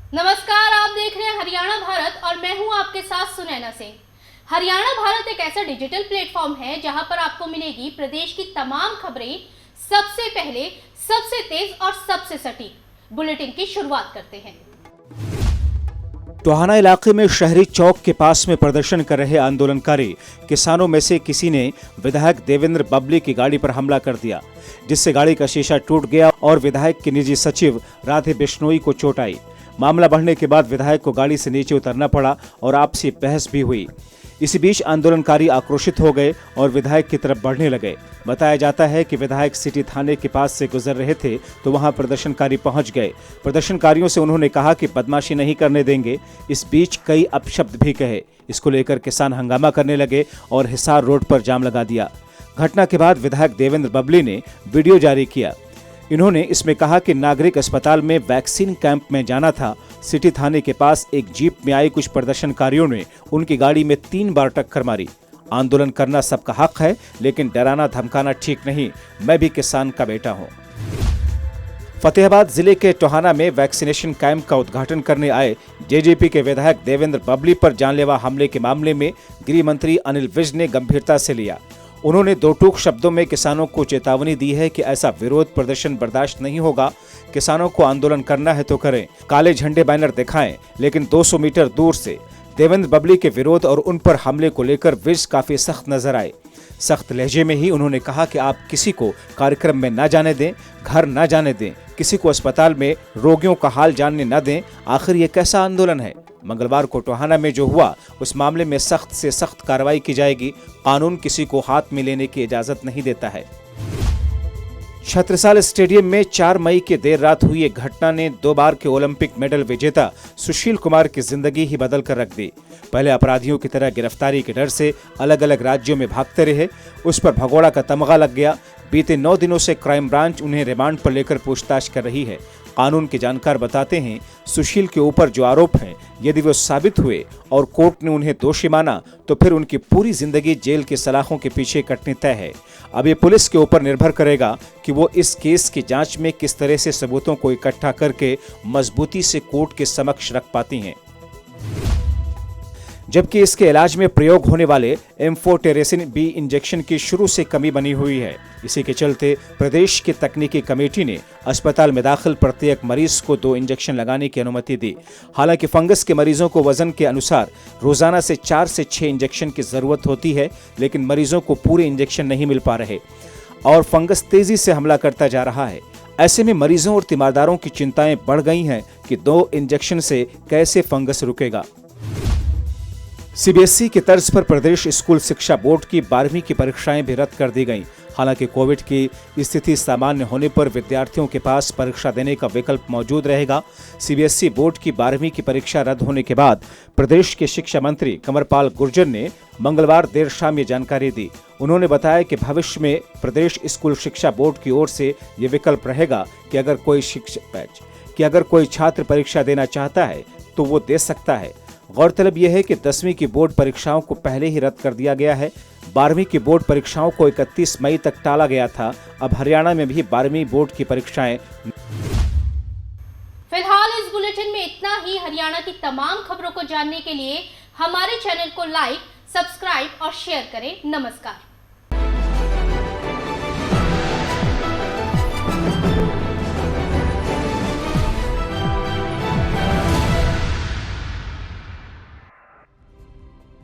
नमस्कार, आप देख रहे हैं हरियाणा भारत और मैं हूं आपके साथ सुनैना सिंह। हरियाणा भारत एक ऐसा डिजिटल प्लेटफॉर्म है जहां पर आपको मिलेगी प्रदेश की तमाम खबरें सबसे पहले, सबसे तेज और सबसे सटीक। बुलेटिन की शुरुआत करते हैं। टोहाना इलाके में शहरी चौक के पास में प्रदर्शन कर रहे आंदोलनकारी किसानों में से किसी ने विधायक देवेंद्र बबली की गाड़ी पर हमला कर दिया, जिससे गाड़ी का शीशा टूट गया और विधायक की निजी सचिव राधे बिश्नोई को चोट आई। मामला बढ़ने के बाद विधायक को गाड़ी से नीचे उतरना पड़ा और आपसी बहस भी हुई। इसी बीच आंदोलनकारी आक्रोशित हो गए और विधायक की तरफ बढ़ने लगे। बताया जाता है कि विधायक सिटी थाने के पास से गुजर रहे थे तो वहां प्रदर्शनकारी पहुंच गए। प्रदर्शनकारियों से उन्होंने कहा कि बदमाशी नहीं करने देंगे। इस बीच कई अपशब्द भी कहे। इसको लेकर किसान हंगामा करने लगे और हिसार रोड पर जाम लगा दिया। घटना के बाद विधायक देवेंद्र बबली ने वीडियो जारी किया। इन्होंने इसमें कहा कि नागरिक अस्पताल में वैक्सीन कैंप में जाना था। सिटी थाने के पास एक जीप में आए कुछ प्रदर्शनकारियों ने उनकी गाड़ी में 3 बार टक्कर मारी। आंदोलन करना सबका हक है, लेकिन डराना धमकाना ठीक नहीं। मैं भी किसान का बेटा हूं। फतेहाबाद जिले के टोहाना में वैक्सीनेशन कैंप का उद्घाटन करने आए जेजेपी के विधायक देवेंद्र बबली पर जानलेवा हमले के मामले में गृह मंत्री अनिल विज ने गंभीरता से लिया। उन्होंने दो टूक शब्दों में किसानों को चेतावनी दी है कि ऐसा विरोध प्रदर्शन बर्दाश्त नहीं होगा। किसानों को आंदोलन करना है तो करें, काले झंडे बैनर दिखाएं, लेकिन 200 मीटर दूर से। देवेंद्र बबली के विरोध और उन पर हमले को लेकर विज काफी सख्त नजर आए। सख्त लहजे में ही उन्होंने कहा कि आप किसी को कार्यक्रम में न जाने दें, घर न जाने दें, किसी को अस्पताल में रोगियों का हाल जानने न दें। आखिर ये कैसा आंदोलन है? मंगलवार को टोहाना में जो हुआ उस मामले में सख्त से सख्त कार्रवाई की जाएगी। कानून किसी को हाथ में लेने की इजाजत नहीं देता है। छत्रसाल स्टेडियम में 4 मई की देर रात हुई एक घटना ने 2 बार के ओलंपिक मेडल विजेता सुशील कुमार की जिंदगी ही बदल कर रख दी। पहले अपराधियों की तरह गिरफ्तारी के डर से अलग अलग राज्यों में भागते रहे, उस पर भगोड़ा का तमगा लग गया। बीते 9 दिनों से क्राइम ब्रांच उन्हें रिमांड पर लेकर पूछताछ कर रही है। कानून के जानकार बताते हैं, सुशील के ऊपर जो आरोप हैं, यदि वो साबित हुए और कोर्ट ने उन्हें दोषी माना तो फिर उनकी पूरी जिंदगी जेल की सलाखों के पीछे कटनी तय है। अब ये पुलिस के ऊपर निर्भर करेगा कि वो इस केस की जांच में किस तरह से सबूतों को इकट्ठा करके मजबूती से कोर्ट के समक्ष रख पाती हैं। जबकि इसके इलाज में प्रयोग होने वाले एम्फोटेरेसिन बी इंजेक्शन की शुरू से कमी बनी हुई है। इसी के चलते प्रदेश की तकनीकी कमेटी ने अस्पताल में दाखिल प्रत्येक मरीज को 2 इंजेक्शन लगाने की अनुमति दी। हालांकि फंगस के मरीजों को वजन के अनुसार रोजाना से 4 से 6 इंजेक्शन की जरूरत होती है, लेकिन मरीजों को पूरे इंजेक्शन नहीं मिल पा रहे और फंगस तेजी से हमला करता जा रहा है। ऐसे में मरीजों और तीमारदारों की चिंताएं बढ़ गई हैं कि 2 इंजेक्शन से कैसे फंगस रुकेगा। सीबीएसई की तर्ज पर प्रदेश स्कूल शिक्षा बोर्ड की 12वीं की परीक्षाएं भी रद्द कर दी गईं। हालांकि कोविड की स्थिति सामान्य होने पर विद्यार्थियों के पास परीक्षा देने का विकल्प मौजूद रहेगा। सीबीएसई बोर्ड की 12वीं की परीक्षा रद्द होने के बाद प्रदेश के शिक्षा मंत्री कंवरपाल गुर्जर ने मंगलवार देर शाम ये जानकारी दी। उन्होंने बताया कि भविष्य में प्रदेश स्कूल शिक्षा बोर्ड की ओर से ये विकल्प रहेगा कि अगर कोई छात्र परीक्षा देना चाहता है तो वो दे सकता है। गौरतलब यह है कि 10वीं की बोर्ड परीक्षाओं को पहले ही रद्द कर दिया गया है। 12वीं की बोर्ड परीक्षाओं को 31 मई तक टाला गया था। अब हरियाणा में भी 12वीं बोर्ड की परीक्षाएं। फिलहाल इस बुलेटिन में इतना ही। हरियाणा की तमाम खबरों को जानने के लिए हमारे चैनल को लाइक, सब्सक्राइब और शेयर करें। नमस्कार।